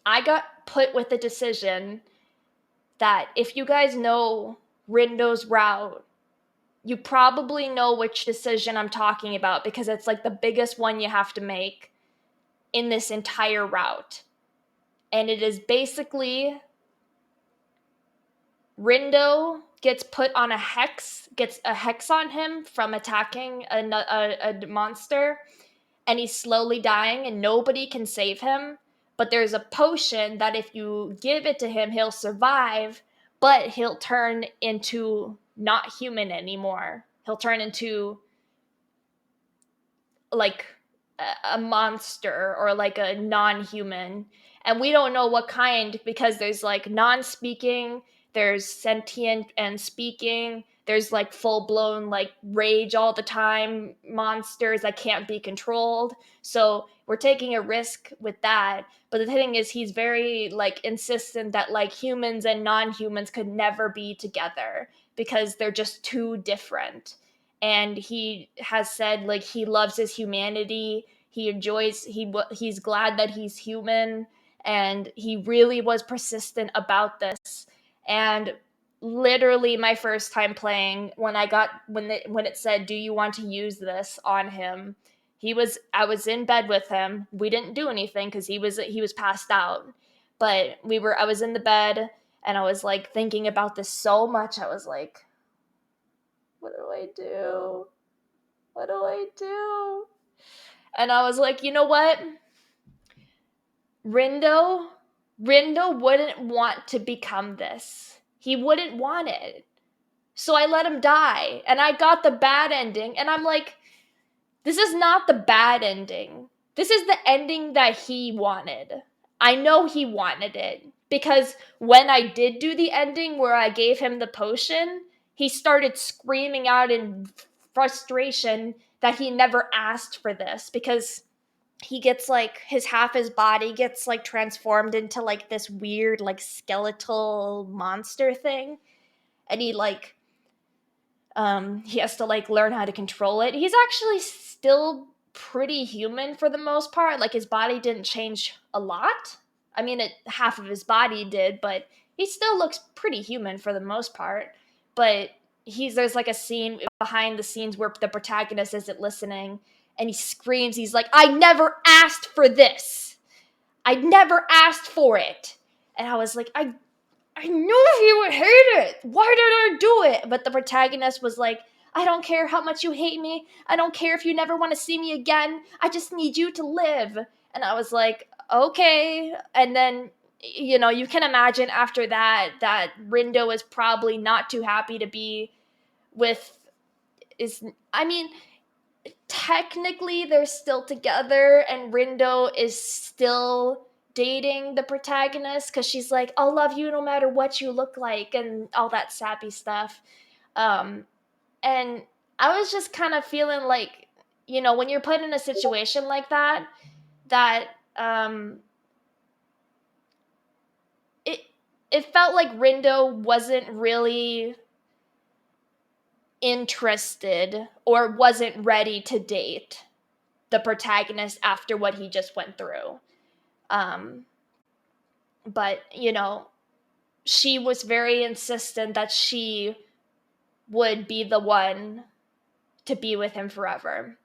I got put with the decision that if you guys know Rindo's route, you probably know which decision I'm talking about because it's like the biggest one you have to make in this entire route. And it is basically Rindo gets put on gets a hex on him from attacking a monster, and he's slowly dying, and nobody can save him. But there's a potion that if you give it to him, he'll survive, but he'll turn into not human anymore. He'll turn into like a monster or like a non-human, and we don't know what kind because there's like non-speaking, there's sentient and speaking, there's like full-blown like rage all the time monsters that can't be controlled. So we're taking a risk with that, but the thing is he's very like insistent that like humans and non-humans could never be together because they're just too different. And he has said like he loves his humanity, he enjoys he's glad that he's human, and he really was persistent about this. And literally my first time playing, when it said do you want to use this on him, I was in bed with him. We didn't do anything because he was passed out, but I was in the bed and I was like thinking about this so much. I was like, what do I do? What do I do? And I was like, you know what? Rindo, Rindo wouldn't want to become this. He wouldn't want it. So I let him die. And I got the bad ending. And I'm like, this is not the bad ending. This is the ending that he wanted. I know he wanted it. Because when I did do the ending where I gave him the potion, he started screaming out in frustration that he never asked for this, because he gets like his body gets like transformed into like this weird like skeletal monster thing, and he has to like learn how to control it. He's actually still pretty human for the most part. Like his body didn't change a lot. I mean, half of his body did, but he still looks pretty human for the most part. But there's like a scene behind the scenes where the protagonist isn't listening, and he screams. He's like, "I never asked for this. I never asked for it." And I was like, I knew he would hate it. Why did I do it? But the protagonist was like, I don't care how much you hate me. I don't care if you never want to see me again. I just need you to live. And I was like, okay. And then, you can imagine after that Rindo is probably not too happy to be with I mean, technically they're still together, and Rindo is still dating the protagonist because she's like, I'll love you no matter what you look like, and all that sappy stuff. um and I was just kind of feeling like, when you're put in a situation like that it it felt like Rindo wasn't really interested or wasn't ready to date the protagonist after what he just went through. Um, but, she was very insistent that she would be the one to be with him forever.